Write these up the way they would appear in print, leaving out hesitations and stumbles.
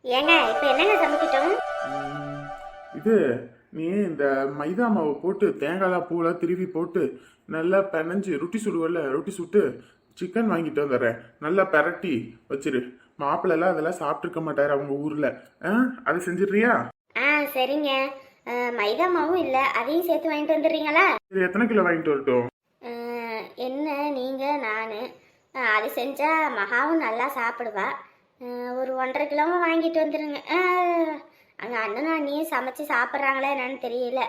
ஏங்க இப்போ என்னங்க சமைக்கட்டும்? ம், இது நீ இந்த மைதா மாவை போட்டு தேங்காய் பூலாம் திருவி போட்டு நல்லா பெனஞ்சு ரொட்டி சுடுவல ரொட்டி சுட்டு சிக்கன் வாங்கிட்டு வந்துடுறேன். நல்லா பெரட்டி வச்சிரு. மாப்பிள்ளலாம் அதெல்லாம் சாப்பிட்ருக்க மாட்டாரு அவங்க ஊர்ல. அதை செஞ்சிடுறியா? ஆ சரிங்க. மைதா மாவும் இல்லை, அதையும் சேர்த்து வாங்கிட்டு வந்துடுறீங்களா? சரி, எத்தனை கிலோ வாங்கிட்டு வரட்டும்? என்ன நீங்கள் நான் அது செஞ்சால் மகாவும் நல்லா சாப்பிடுவா. ஒரு 1.5 கிலோவை வாங்கிட்டு வந்துடுங்க. அங்கே அண்ணனும் அண்ணியும் சமைச்சு சாப்பிட்றாங்களா என்னன்னு தெரியல.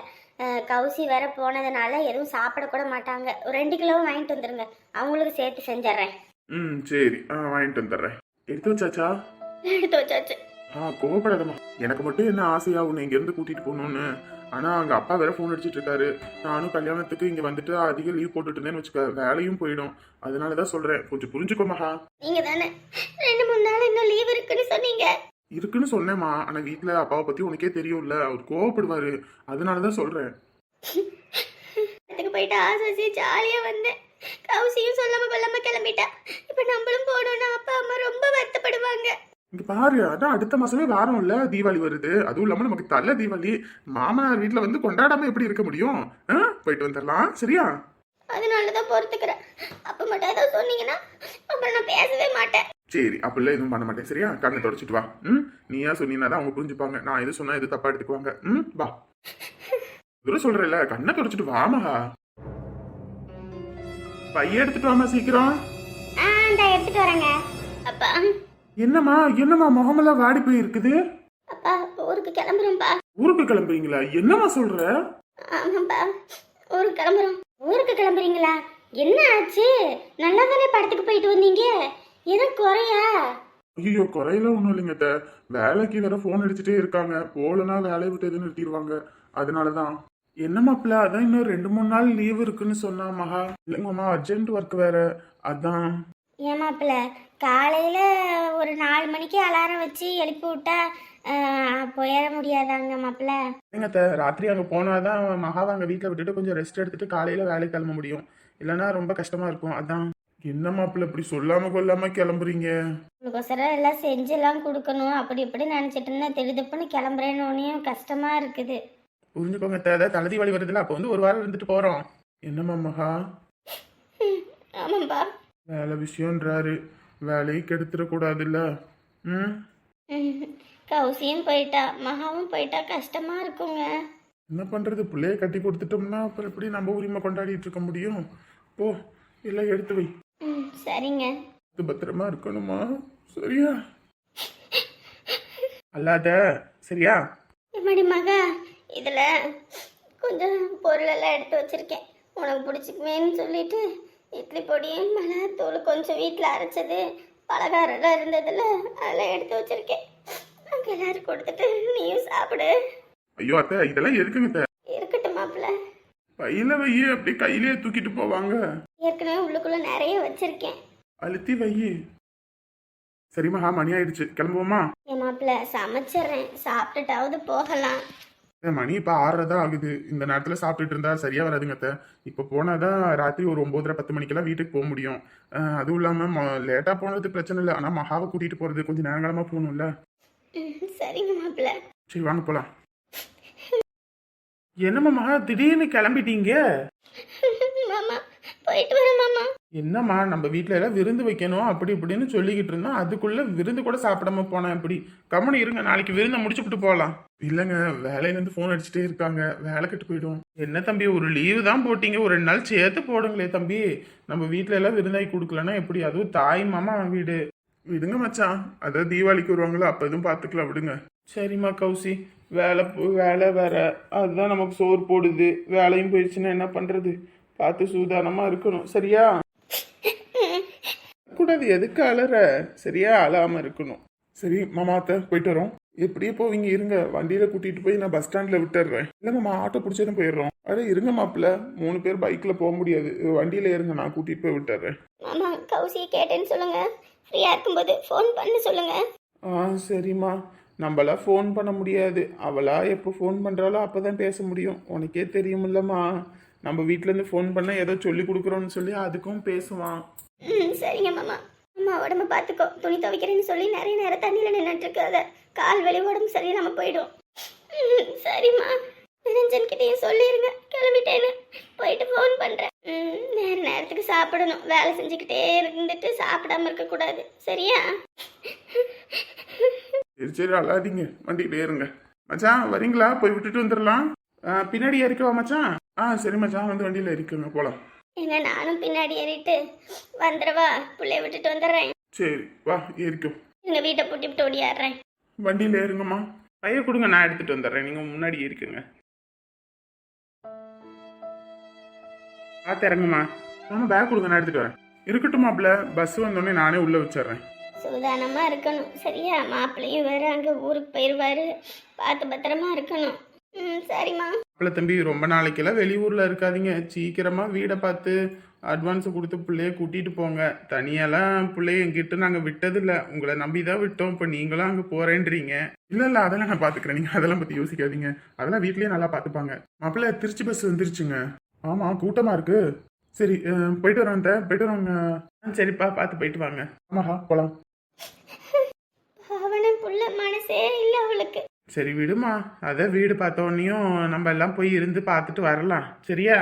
கௌசி வேற போனதுனால எதுவும் சாப்பிடக்கூட மாட்டாங்க. ஒரு 2 கிலோவும் வாங்கிட்டு வந்துடுங்க, அவங்களுக்கு சேர்த்து செஞ்சிட்றேன். ம், சரி, வாங்கிட்டு வந்துடுறேன். எடுத்து வச்சாச்சா? எடுத்து வச்சாச்சு. கோவப்படாதம்மா. எனக்கு மட்டும் என்ன ஆசையா உன்னை இங்க இருந்து கூட்டிட்டு போகணும்னு. ஆனா அங்க அப்பா வேற போன் அடிச்சிட்டு இருக்காரு. நானும் கல்யாணத்துக்கு இங்க வந்துட்டு அதிக லீவ் போட்டுட்டு இருந்தேன்னு வச்சுக்க, வேலையும் போயிடும். அதனாலதான் சொல்றேன், கொஞ்சம் புரிஞ்சுக்கோ மகா. நீங்க தானே 2-3 நாள் இன்னும் லீவ் இருக்குன்னு சொன்னீங்க. இருக்குன்னு சொன்னேம்மா. ஆனா வீட்டுல அப்பாவை பத்தி உனக்கே தெரியும்ல, அவர் கோவப்படுவாரு. அதனாலதான் சொல்றேன். அதுக்கு போயிட்டு ஆசாசி ஜாலியா வந்தேன். கௌசியும் சொல்லாம கொள்ளாம கிளம்பிட்டா. இப்ப நம்மளும் போனோம்னா அப்பா அம்மா ரொம்ப வருத்தப்படுவாங்க. இங்க பாரு, அதான் அடுத்த மாசமே வாரம் இல்ல, தீபாவளி வருது. அதுவும் இல்லாம நமக்கு தள்ள தீபாவளி. மாமனார் வீட்டுல வந்து கொண்டாடாம எப்படி இருக்க முடியும்? போயிட்டு வந்துடலாம், சரியா? அதனாலதான் பொறுத்துக்கிறேன். அப்ப மட்டும் ஏதாவது சொன்னீங்கன்னா அப்புறம் நான் பேசவே மாட்டேன். சரி, அப்படிலாம் எதுவும் பண்ண மாட்டேன், சரியா? கண்ணை தொடச்சிட்டு வா. நீயா சொன்னீங்கன்னா அவங்க புரிஞ்சுப்பாங்க. நான் எது சொன்னா எது தப்பா எடுத்துக்குவாங்க. வா. தூரம் சொல்றேன்ல, கண்ணை தொடச்சிட்டு வா மகா. பைய எடுத்துட்டு வாமா சீக்கிரம். இந்த எடுத்துட்டு வரேங்க. அப்பா. என்னம்மா என்னம்மா முகமெல்லாம் வாடி போய் இருக்குது? அப்பா ஊருக்கு கிளம்புறோம்ப்பா. ஊருக்கு கிளம்புறீங்களா? என்னம்மா சொல்ற? ஆமாப்பா, ஊருக்கு கிளம்புறோம். ஊருக்கு கிளம்புறீங்களா? என்ன ஆச்சு? நல்லா தானே படத்துக்கு போயிட்டு வந்தீங்க, எதுவும் குறையா? ஐயோ, குறையில ஒண்ணும் இல்லைங்க அத்தை. வேலைக்கு வேற போன் அடிச்சுட்டே இருக்காங்க. போலனா வேலையை விட்டு எதுவும் நிறுத்திடுவாங்க. அதனாலதான். என்னமாப்ல, அதான் இன்னும் 2-3 நாள் லீவ் இருக்குன்னு சொன்னா மகா. இல்லைங்கம்மா, அர்ஜென்ட் ஒர்க் வேற, அதான். ஏமாப்பிள்ள, காலையில ஒரு 4 மணிக்கு அலாரம் வச்சு எழுப்பி விட்டா போயிட முடியாதாங்க மாப்பிள்ள? ஏங்க அத்தை, ராத்திரி அங்க போனாதான் மகாவை அங்க வீட்டுல விட்டுட்டு கொஞ்சம் ரெஸ்ட் எடுத்துட்டு காலையில வேலைக்கு கிளம்ப முடியும். இல்லைன்னா ரொம்ப கஷ்டமா இருக்கும். அதான். என்ன மாப்பிள்ள இப்படி சொல்லாம கொள்ளாம கிளம்புறீங்க? உங்களுக்கோசரம் எல்லாம் செஞ்செல்லாம் கொடுக்கணும், அப்படி இப்படி நினச்சிட்டு இருந்தேன். திருதுப்புன்னு கிளம்புறேன்னு கஷ்டமா இருக்குது. புரிஞ்சுக்கோங்க அத்தை, அதான் தலை தீபாவளி வருதுல்ல, அப்போ வந்து ஒரு வாரம் இருந்துட்டு போறோம். என்னம்மா மகா? ஆமாம்பா. வேலை விஷயம்ன்றாரு, வேலையை கெடுத்துடக்கூடாதுல்ல. கௌசியும் போயிட்டா, மகாவும் போயிட்டா, கஷ்டமா இருக்குங்க. என்ன பண்றது, பிள்ளைய கட்டி கொடுத்துட்டோம்னா அப்புறம் எப்படி நம்ம உரிமை கொண்டாடிட்டு இருக்க முடியும்? போ, எல்லாம் எடுத்து வை. சரிங்க. பத்திரமா இருக்கணுமா? சரியா? அல்லாத, சரியா? எப்படி மகா, இதுல கொஞ்சம் பொருளெல்லாம் எடுத்து வச்சிருக்கேன், உனக்கு பிடிச்சிக்குமேன்னு சொல்லிட்டு. இட்லி பொடி, மிளகாத்தூள், கொஞ்சம் வீட்டில் அரைச்சது, பலகாரெல்லாம் இருந்ததுல அதெல்லாம் எடுத்து வச்சிருக்கேன். அங்கே எல்லாரும் கொடுத்துட்டு நீயும் சாப்பிடு. ஐயோ அத்தை, இதெல்லாம் எதுக்குங்க அத்தை? இருக்கட்டும் மாப்பிள்ள. பையில வையே, அப்படி கையிலேயே தூக்கிட்டு போவாங்க. ஏற்கனவே உள்ளுக்குள்ள நிறைய வச்சிருக்கேன். அழுத்தி வையே. சரிம்மா, மணி ஆயிடுச்சு, கிளம்புவோமா? என் மாப்பிள்ள சமைச்சிடுறேன், சாப்பிட்டுட்டாவது போகலாம். மணி இப்ப 6:30 ஆகுது. இந்த நேரத்துல சாப்பிட்டுட்டு இருந்தா சரியா வராதுங்க அத்தை. இப்ப போனாதான் ராத்திரி ஒரு 9:30-10 மணிக்கெல்லாம் வீட்டுக்கு போக முடியும். அதுவும் இல்லாம லேட்டா போனது பிரச்சனை இல்லை, ஆனா மகாவை கூட்டிட்டு போறது கொஞ்சம் நேரங்களமா போகணும்ல. சரிங்க மாப்பிள்ள. சரி, வாங்க போலாம். என்னம்மா மகா, திடீர்னு கிளம்பிட்டீங்க? மாமா போயிட்டு வரேன் மாமா. என்னம்மா, நம்ம வீட்டுல எல்லாம் விருந்து வைக்கணும் அப்படி இப்படின்னு சொல்லிக்கிட்டு இருந்தோம், அதுக்குள்ள விருந்து கூட சாப்பிடாம போனா எப்படி? கம்மனு இருங்க, நாளைக்கு விருந்தை முடிச்சுட்டு போகலாம். இல்லைங்க, வேலையில இருந்து போன் அடிச்சுட்டே இருக்காங்க, வேலை கெட்டு போயிடும். என்ன தம்பி, ஒரு லீவு தான் போட்டீங்க, ஒரு 2 நாள் சேர்த்து போடுங்களே தம்பி. நம்ம வீட்டுல எல்லாம் விருந்தாகி கொடுக்கலன்னா எப்படி? அதுவும் தாய் மாமா வீடு. விடுங்க மச்சான், அதான் தீபாவளிக்கு வருவாங்களோ அப்ப எதுவும் பாத்துக்கலாம், விடுங்க. சரிம்மா கௌசி, வேலை வேற, அதுதான் நமக்கு சோறு போடுது. வேலையும் போயிடுச்சுன்னா என்ன பண்றது? பார்த்து சூதானமா இருக்கணும், சரியா? கூடாது, எதுக்கு அலற? சரியா, அழாம இருக்கணும். சரி மாமாத்த, போயிட்டு வரோம். எப்படியே போவீங்க, இருங்க, வண்டியில கூட்டிட்டு போய் நான் பஸ் ஸ்டாண்ட்ல விட்டுறேன். இல்ல மாமா, ஆட்டோ பிடிச்சதும் போயிடுறோம். அடே இருங்க மாப்பிள்ள, 3 பேர் பைக்ல போக முடியாது, வண்டியில இருங்க, நான் கூட்டிட்டு போய் விட்டுறேன். மாமா கௌசியை கேட்டேன்னு சொல்லுங்க, ஃப்ரீயா இருக்கும்போது ஃபோன் பண்ண சொல்லுங்க. சரிம்மா, நம்மளா ஃபோன் பண்ண முடியாது, அவளா எப்போ ஃபோன் பண்றாளோ அப்பதான் பேச முடியும். உனக்கே தெரியுமில்லம்மா, நம்ம வீட்டுல இருந்து ஃபோன் பண்ண ஏதோ சொல்லி கொடுக்குறோன்னு சொல்லி அதுக்கும் பேசுவான். சரிங்க மாமா. அம்மா உடம்பு பார்த்துக்கோ. துணி துவைக்கிறேன்னு சொல்லி நிறைய நேரம் தண்ணியில் நின்றுட்டு இருக்காத. கால் வலி உடம்பு சரியில்லாம போயிடும். சரிம்மா. நிரஞ்சன் கிட்டேயும் சொல்லிருங்க கிளம்பிட்டேன்னு. போயிட்டு ஃபோன் பண்றேன். நேரத்துக்கு சாப்பிடணும். வேலை செஞ்சுக்கிட்டே இருந்துட்டு சாப்பிடாம இருக்க கூடாது. சரியா? சரி சரி அழாதீங்க, வண்டிக்கிட்டே இருங்க. மச்சான் வரீங்களா? போய் விட்டுட்டு வந்துடலாம். பின்னாடி ஏறிக்கவா மச்சான்? சரி மச்சான், வந்து வண்டியில இருக்குங்க, போலாம். ஏங்க நானும் பின்னாடி ஏறிட்டு வந்துடவா? பிள்ளைய விட்டுட்டு வந்துடுறேன். சரி வா ஏறிக்கோ. எங்க வீட்டை பூட்டி விட்டு ஓடியாடுறேன். வண்டியில ஏறுங்கம்மா. பைய கொடுங்க, நான் எடுத்துட்டு வந்துடுறேன். நீங்க முன்னாடி ஏறிக்குங்க. பார்த்து இறங்குமா. பேக் கொடுங்க, நான் எடுத்துட்டு வரேன். இருக்கட்டும் மாப்பிள்ள, பஸ் வந்தோடனே நானே உள்ள வச்சிடுறேன். சூதானமா இருக்கணும். சரியா? மாப்பிள்ளையும் வேற அங்க ஊருக்கு போயிடுவாரு. பார்த்து பத்திரமா இருக்கணும். சரிம்மா. மாப்பிள்ள தம்பி, ரொம்ப நாளைக்கெல்லாம் வெளியூர்ல இருக்காதீங்க. சீக்கிரமா வீடை பார்த்து அட்வான்ஸ் கொடுத்து பிள்ளைய கூட்டிட்டு போங்க. தனியெல்லாம் பிள்ளைய எங்கிட்ட நாங்க விட்டதில்ல. உங்களை நம்பிதான் விட்டோம். இப்ப நீங்களும் அங்க போறேன்றீங்க. இல்ல அதெல்லாம் நான் பாத்துக்கிறேன். நீங்க அதெல்லாம் பத்தி யோசிக்காதீங்க. அதெல்லாம் வீட்லயே நல்லா பாத்துப்பாங்க. மாப்பிள்ள திருச்சி பஸ் வந்துருச்சுங்க. ஆமா கூட்டமா இருக்கு. சரி போயிட்டு வரோம். போயிட்டு வரோங்க. சரிப்பா, பார்த்து போயிட்டு வாங்க. ஆமாஹா போலாம். அவன புள்ள மனசே இல்ல அவளுக்கு. சரி விடுமா, அத வீடு பார்த்தோன்னையும் நம்ம எல்லாம் போய் இருந்து பார்த்துட்டு வரலாம். சரியா?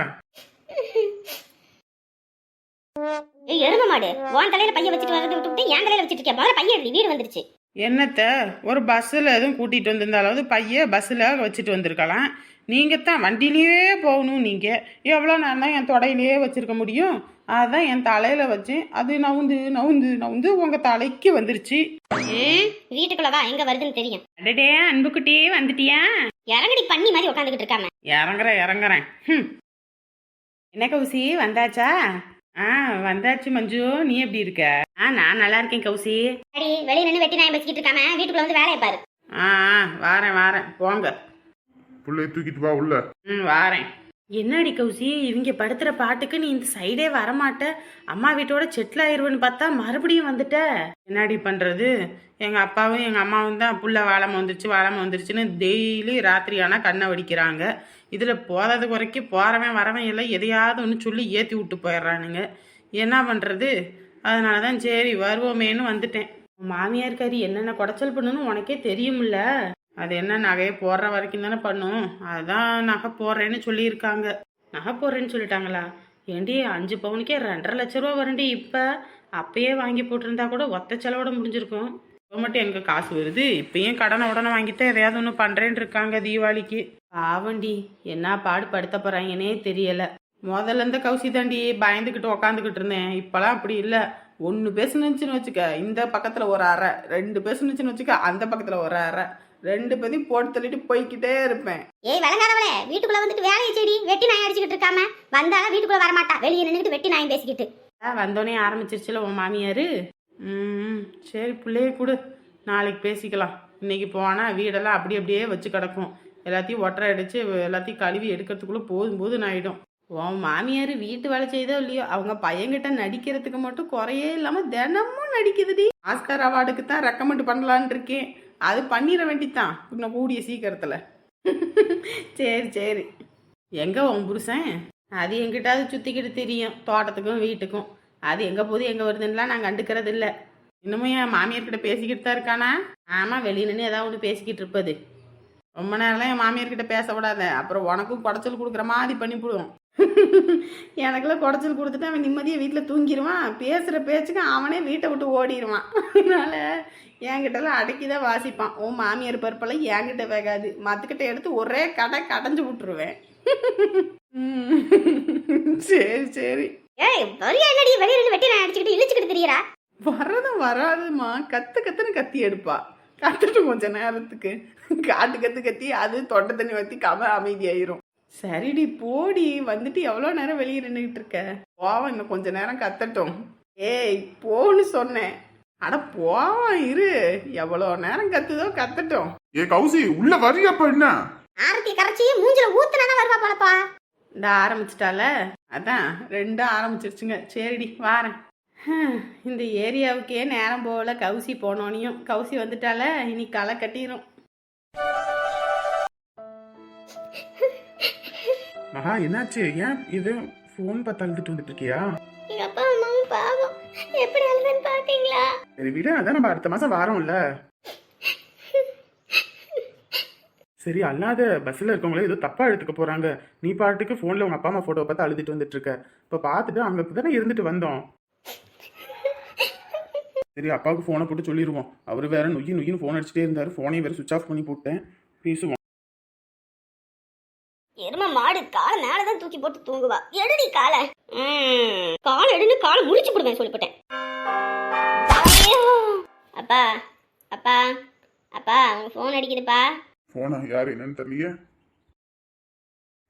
எரும மாடு, உன் தலையில பைய வச்சுட்டு வரது விட்டு என் தலையில வச்சுட்டு இருக்கேன். முதல்ல பைய எடுத்து வீடு வந்துருச்சு. என்னத்த ஒரு பஸ்ஸில் எதுவும் கூட்டிகிட்டு வந்திருந்தாலாவது பைய பஸ்ஸில் வச்சுட்டு வந்திருக்கலாம். நீங்கள் தான் வண்டியிலேயே போகணும். நீங்கள் எவ்வளோ நேரம் தான் என் தொடையிலேயே வச்சுருக்க முடியும்? அதான் என் தலையில் வச்சேன். அது நவுந்து நவுந்து நவுந்து உங்கள் தலைக்கு வந்துருச்சு. வீட்டுக்குள்ளவா எங்க வருதுன்னு தெரியும். அடடே அன்புக்குட்டியே வந்துட்டியா? இறங்கடி பண்ணி மாதிரி உட்காந்துக்கிட்டு இருக்காம. இறங்குறேன். என்ன கௌசி வந்தாச்சா? வந்தாச்சு மஞ்சு. நீ எப்படி இருக்க? நான் நல்லா இருக்கேன் கௌசி. அடி வெளிய நின்னு வெட்டி நாய் பேசிக்கிட்டு இருக்காம வீட்டுக்குள்ள வந்து வேலையை பாரு. வாரேன் போங்க. புள்ளைய தூக்கிட்டு வா உள்ள. வாரேன். என்னடி கௌசி, இவங்க படுத்துற பாட்டுக்கு நீ இந்த சைடே வரமாட்ட. அம்மா வீட்டோட செட்டில் ஆயிருவன்னு பார்த்தா மறுபடியும் வந்துட்ட. என்னடி பண்றது? எங்க அப்பாவும் எங்க அம்மாவும் தான் புள்ள வாழாம வந்துருச்சுன்னு டெய்லி ராத்திரி ஆனா கண்ணை வடிக்கிறாங்க. இதுல போதாத குறைக்கு போறவன் வரவன் எல்லாம் எதையாவது ஒன்று சொல்லி ஏத்தி விட்டு போயிடுறானுங்க. என்ன பண்றது? அதனாலதான் சரி வருவோமேன்னு வந்துட்டேன். மாமியார் கறி என்னென்ன குடைச்சல் பண்ணணும் உனக்கே தெரியும்ல. அது என்ன நகையை போடுற வரைக்கும் தானே பண்ணும். அதான் நகை போடுறேன்னு சொல்லியிருக்காங்க. நகை போடுறேன்னு சொல்லிட்டாங்களா? ஏண்டி 5 பவுனுக்கே 2.5 லட்ச ரூபா வரண்டி. இப்போ அப்பயே வாங்கி போட்டிருந்தா கூட ஒத்த செலவோட முடிஞ்சிருக்கும். இப்போ மட்டும் எங்கே காசு வருது? இப்பயும் கடனை உடனே வாங்கிட்டு எதையாவது ஒன்று பண்ணுறேன்னு இருக்காங்க தீபாவளிக்கு. ஆவண்டி என்ன பாடு படுத்த போகிறாங்கன்னே தெரியலை. முதல்ல இந்த கௌசி தாண்டி பயந்துக்கிட்டு உக்காந்துக்கிட்டு இருந்தேன். இப்போலாம் அப்படி இல்லை. 1 பேசுனுச்சுன்னு வச்சுக்க இந்த பக்கத்தில் ஒரு அறை, 2 பேசுனுச்சுன்னு வச்சுக்க அந்த பக்கத்தில் ஒரு அறை, 2 பேரையும் போட்டு தள்ளிட்டு போய்கிட்டே இருப்பேன். ஏய் வளங்காதவளே, வீட்டுக்குள்ள வந்துட்டு வேலையை செடி வெட்டி நாய் அடிச்சுக்கிட்டு இருக்காம வந்தாலும் வீட்டுக்குள்ள வரமாட்டா. வெளியே நின்றுட்டு வெட்டி நாய் பேசிக்கிட்டு வந்தோடனே ஆரம்பிச்சிருச்சுல உன் மாமியாரு. சரி பிள்ளைய கொடு, நாளைக்கு பேசிக்கலாம். இன்னைக்கு போனால் வீடெல்லாம் அப்படியே வச்சு கிடக்கும். எல்லாத்தையும் ஒட்டரை அடிச்சு எல்லாத்தையும் கழுவி எடுக்கிறதுக்குள்ளே போதும் ஆகிடும். உன் மாமியார் வீட்டு வேலை செய்தோ இல்லையோ அவங்க பையன்கிட்ட நடிக்கிறதுக்கு மட்டும் குறையே இல்லாமல் தினமும் நடிக்குதுடி. ஆஸ்கார் அவார்டுக்கு தான் ரெக்கமெண்ட் பண்ணலான் இருக்கேன். அது பண்ணிட வேண்டித்தான் இன்னும் கூடிய சீக்கிரத்தில். சரி எங்கே உன் புருஷன்? அது எங்கிட்டாவது சுற்றிக்கிட்டு தெரியும் தோட்டத்துக்கும் வீட்டுக்கும். அது எங்கே போகுது எங்கே வருதுன்னெலாம் நான் கண்டுக்கிறது இல்லை. இன்னமும் என் மாமியார்கிட்ட பேசிக்கிட்டு தான் இருக்கானா? ஆமாம், வெளியிலன்னு ஏதாவது ஒன்று பேசிக்கிட்டு இருப்பது. ரொம்ப நேரம்லாம் என் மாமியார்கிட்ட பேச விடாத, அப்புறம் உனக்கும் குடைச்சல் கொடுக்குற மாதிரி பண்ணிவிடுவோம். எனக்குலாம் குடைச்சல் கொடுத்துட்டு அவன் நிம்மதியாக வீட்டில் தூங்கிடுவான். பேசுகிற பேச்சுக்கு அவனே வீட்டை விட்டு ஓடிடுவான். அதனால என்கிட்டலாம் அடக்கி தான் வாசிப்பான். உன் மாமியார் பருப்பெல்லாம் என்கிட்ட வேகாது. மற்றக்கிட்ட எடுத்து ஒரே கடைஞ்சு விட்டுருவேன். சரி ஏய் என்னடி வெளியில வெட்டி நாய் அடிச்சுக்கிட்டு இழுச்சுக்கிட்டு தெரியறா? வரதும் வராதுமா கத்துன்னு கத்தி எடுப்பா. கத்துட்டு கொஞ்ச நேரத்துக்கு கத்தி அது தொண்டை தண்ணி வத்தி அமைதியாயிரும். சரிடி போடி, வந்துட்டு எவ்வளோ நேரம் வெளியே நின்றுகிட்டு இருக்க? போவான், இன்னும் கொஞ்ச நேரம் கத்தட்டும். ஏய் போன்னு சொன்னேன். அட போவான் இரு, எவ்வளோ நேரம் கத்துதோ கத்தட்டும். ஏ கௌசி உள்ள வரியாப்பா? என்ன ஆரத்தி கரைச்சி மூஞ்சில ஊத்துனா வருவா போலப்பா. இந்த ஆரம்பிச்சிட்டால, அதான் 2 ஆரம்பிச்சிருச்சுங்க. சரிடி வாரேன். இந்த ஏரியாவுக்கே நேரம் போகல. கௌசி போனோனையும் கௌசி வந்துட்டால, இனி களை கட்டிடும். மகா என்னாச்சு? ஏன் இது ஃபோன் பார்த்து அழுதுட்டு வந்துட்டு இருக்கியா? எங்க அப்பா அம்மாவும் பாவம் எப்படி அழுதுன்னு பாத்தீங்களா? சரி விட அதான் நம்ம அடுத்த மாசம் வாரோம்ல. சரி அல்லாத பஸ்ல இருக்கவங்களே ஏதோ தப்பா எடுத்துக்க போறாங்க. நீ பாட்டுக்கு போன்ல உங்க அப்பா அம்மா போட்டோ பார்த்து அழுதுட்டு வந்துட்டு இருக்க. இப்ப பார்த்துட்டு அங்க தானே இருந்துட்டு வந்தோம். சரி அப்பாவுக்கு போனை போட்டு சொல்லிடுவோம். அவரு வேற நொய்யின்னு போன் அடிச்சுட்டே இருந்தாரு. போனையும் வேற சுவிச் ஆஃப் பண்ணி போட்டேன். பேசுவோம். எரும மாடு காலை மேலதான் தூக்கி போட்டு தூங்குவா. எடுடி காலை. கால் எடுன்னு காலை முடிச்சு போடுவேன் சொல்லிவிட்டேன். அப்பா அப்பா அப்பா உங்க போன் அடிக்குதுப்பா. போனா யாரு என்னன்னு தெரியலையே.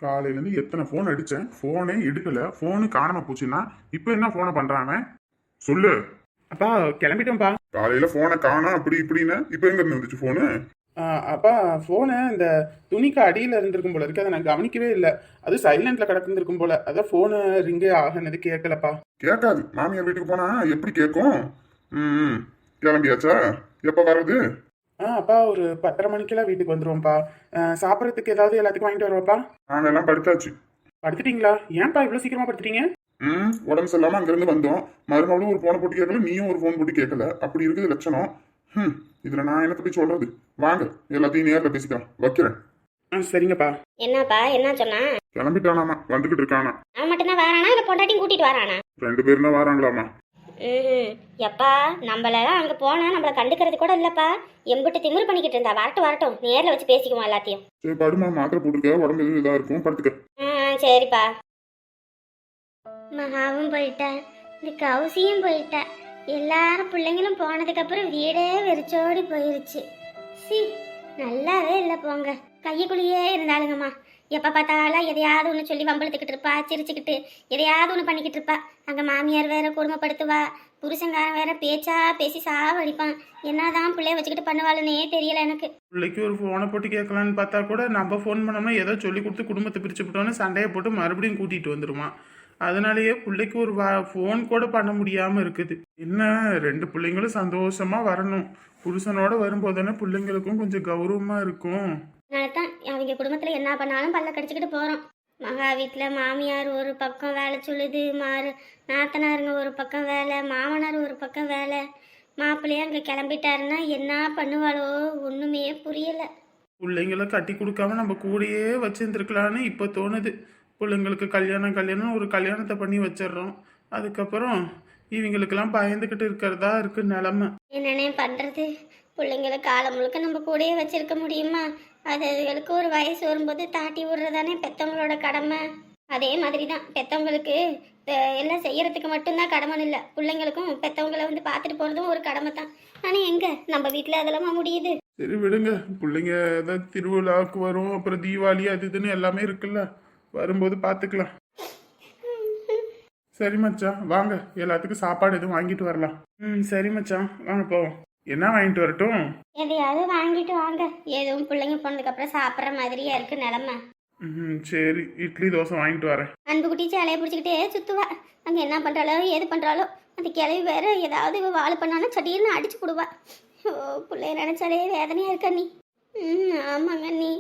காலையில இருந்து எத்தனை போன் அடிச்சேன், போனே எடுக்கல. போனு காணாம போச்சுன்னா இப்ப என்ன போனை பண்றாங்க சொல்லு. அப்பா கிளம்பிட்டோம்ப்பா. காலையில போனை காணோம் அப்படி இப்படின்னு இப்ப எங்க இருந்து வந்துச்சு போனு? அப்பா போனை இந்த துணிக்கு அடியில இருந்திருக்கும் போல இருக்கு. அதை நான் கவனிக்கவே இல்லை. அது சைலண்ட்ல கிடக்குந்திருக்கும் போல. அதான் போனு ரிங்கே ஆகினது கேட்கலப்பா. கேட்காது. மாமியார் வீட்டுக்கு போனா எப்படி கேட்கும்? கிளம்பியாச்சா? எப்ப வர்றது? அப்பா ஒரு 10:30 மணிக்கெல்லாம் வீட்டுக்கு வந்துருவோம்ப்பா. சாப்பிட்றதுக்கு ஏதாவது எல்லாத்துக்கும் வாங்கிட்டு வருவாப்பா. நாங்க எல்லாம் படுத்தாச்சு. படுத்துட்டீங்களா? ஏன்ப்பா இவ்வளவு சீக்கிரமா படுத்துட்டீங்க? உடம்பு சரியில்லாம அங்கிருந்து வந்தோம். மறுநாளும் ஒரு போனை போட்டு கேட்கல, நீயும் ஒரு போன் போட்டு கேட்கல. அப்படி இருக்குது லட்சணம். இதுல நான் என்ன போய் சொல்றது? வாங்க எல்லாத்தையும் நேரில் பேசிக்கலாம். வைக்கிறேன். சரிங்கப்பா. என்னப்பா என்ன சொன்னா? கிளம்பிட்டானாமா, வந்துகிட்டு இருக்கானா. அவன் மட்டும்தான் வரானா இல்ல பொண்டாட்டியும் கூட்டிட்டு வரானா? 2 பேரும் தான் வராங்களாமா. எப்பா நம்மளெல்லாம் அங்கே போனால் நம்மளை கண்டுக்கிறது கூட இல்லைப்பா. எம்பிட்டு திமிரு பண்ணிக்கிட்டு இருந்தா. வரட்டும் நேரில் வச்சு பேசிக்குவோம் எல்லாத்தையும். சரி படுமா, மாத்திரை போட்டுக்க. உடம்பு எதுவும் இதாக இருக்கும், படுத்துக்க. சரிப்பா. மகாவும் போயிட்டா, இந்த கௌசியும் போயிட்டா. எல்லாரும் பிள்ளைங்களும் போனதுக்கப்புறம் வீடே வெறிச்சோடி போயிருச்சு. நல்லாவே இல்லை போங்க. கையுக்குள்ளேயே இருந்தாளுங்கம்மா. எப்போ பார்த்தாலும் எதையாவது ஒன்று சொல்லி வம்பளத்துக்கிட்டு இருப்பா, சிரிச்சுக்கிட்டு எதையாவது ஒன்று பண்ணிக்கிட்டு இருப்பா. அங்கே மாமியார் வேற கொடுமைப்படுத்துவா, புருஷங்காரன் வேற பேச்சா பேசி சாவடிப்பான். என்னதான் பிள்ளைய வச்சுக்கிட்டு பண்ணுவாளுன்னே தெரியல எனக்கு. பிள்ளைக்கு ஒரு ஃபோனை போட்டு கேட்கலான்னு பார்த்தா கூட நம்ம ஃபோன் பண்ணோம்னா ஏதோ சொல்லி கொடுத்து குடும்பத்தை பிரிச்சு விட்டோன்னு சண்டையை போட்டு மறுபடியும் கூட்டிகிட்டு வந்துடுமா. அதனாலேயே பிள்ளைக்கு ஒரு ஃபோன் கூட பண்ண முடியாமல் இருக்குது. என்ன 2 பிள்ளைங்களும் சந்தோஷமாக வரணும். புருஷனோட வரும்போதுதானே பிள்ளைங்களுக்கும் கொஞ்சம் கௌரவமாக இருக்கும். அதனால்தான் அவங்க குடும்பத்தில் என்ன பண்ணாலும் பல்ல கடிச்சிக்கிட்டு போகிறோம். மகா வீட்டில் மாமியார் ஒரு பக்கம் வேலை சொல்லுது, நாத்தனாருங்க ஒரு பக்கம் வேலை, மாமனார் ஒரு பக்கம் வேலை. மாப்பிள்ளையே அங்கே கிளம்பிட்டாருன்னா என்ன பண்ணுவாளோ ஒன்றுமே புரியலை. பிள்ளைங்களை கட்டி கொடுக்காம நம்ம கூடயே வச்சுருந்துருக்கலான்னு இப்போ தோணுது. பிள்ளைங்களுக்கு கல்யாணம் ஒரு கல்யாணத்தை பண்ணி வச்சிடுறோம். அதுக்கப்புறம் இவங்களுக்கெல்லாம் பயந்துக்கிட்டு இருக்கிறதா இருக்கு நிலமை. என்னென்ன பண்ணுறது? பிள்ளைங்களை காலம் முழுக்க நம்ம கூடயே வச்சிருக்க முடியுமா? அதுகளுக்கு ஒரு வயசு வரும்போது தாட்டி விடுறதானே பெற்றவங்களோட கடமை. அதே மாதிரி தான் பெற்றவங்களுக்கு எல்லாம் செய்யறதுக்கு மட்டும்தான் கடமை இல்லை, பிள்ளைங்களுக்கும் பெற்றவங்களை வந்து பார்த்துட்டு போகிறதும் ஒரு கடமை தான். ஆனால் எங்கே நம்ம வீட்டில் அதெல்லாம் முடியுது? சரி விடுங்க. பிள்ளைங்க ஏதாவது திருவிழாவுக்கு வரும், அப்புறம் தீபாவளி அது இதுன்னு எல்லாமே இருக்குல்ல, வரும்போது பார்த்துக்கலாம். சரி மச்சான் வாங்க, எல்லாத்துக்கும் சாப்பாடு எதுவும் வாங்கிட்டு வரலாம். சரி மச்சான் வாங்க போவோம். என்ன வாங்கிட்டு வரட்டும்? எதையாவது வாங்கிட்டு வாங்க. எதுவும் பிள்ளைங்க போனதுக்கு அப்புறம் சாப்பிட்ற மாதிரியா இருக்கு நிலமை. சரி இட்லி தோசை வாங்கிட்டு வரேன். அன்புக்குட்டி சேலையை பிடிச்சிக்கிட்டே சுத்துவா. அங்கே என்ன பண்ணுறாளோ ஏது பண்ணுறாளோ. அந்த கிளவி வேற ஏதாவது வாழை பண்ணாலும் சட்டின்னு அடிச்சு போடுவா. ஓ பிள்ளைய நினைச்சாலே வேதனையா இருக்கா நீ? ஆமாங்க நீ.